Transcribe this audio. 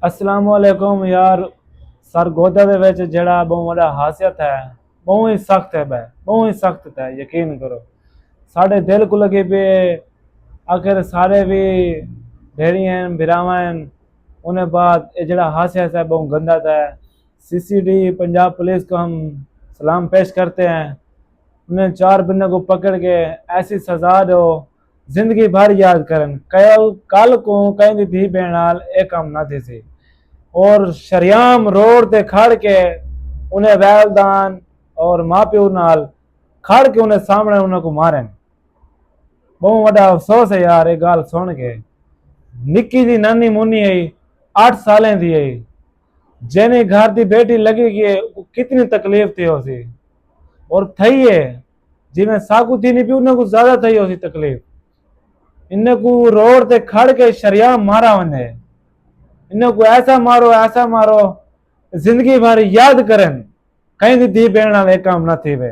अस्सलाम वालेकुम यार। सरगोदा दे विच जेड़ा बहुत बड़ा हासियत है, बहुत ही सख्त है बे, बहुत ही सख्त है, यकीन करो। साढ़े दिल को लगे पे आखिर सारे भी ढेरी हैं बिरावा हैं। उन्हें बाद ये जड़ा हासियत है बहुत गंदा था। सीसीडी पंजाब पुलिस को हम सलाम पेश करते हैं। उन्हें चार बंदों को पकड़ के ऐसी सजा दो जिंदगी भर याद करन। कल कल को कहीं थी बेनाल एक काम ना थी सी और शरियाम रोड ते खड़ के उन्हें वैलदान और माँ प्यो नाल खड़ के उन्हें सामने उन्हें को मारन। बहुत बड़ा अफसोस है यार ये गाल सुन के। निक्की जी नानी मुन्नी है 8 सालें थी है जेने घर की बेटी लगी कि कितनी तकलीफ थी उसी और थई है जिमें साकू थी नहीं पी उन्हें कुछ ज्यादा थई उसी तकलीफ। इन्हें को रोड ते खड़ के शरियाम मारा उन्हें। इन्हें को ऐसा मारो जिंदगी भर याद करन कहीं दी बहन एक काम ना थी वे।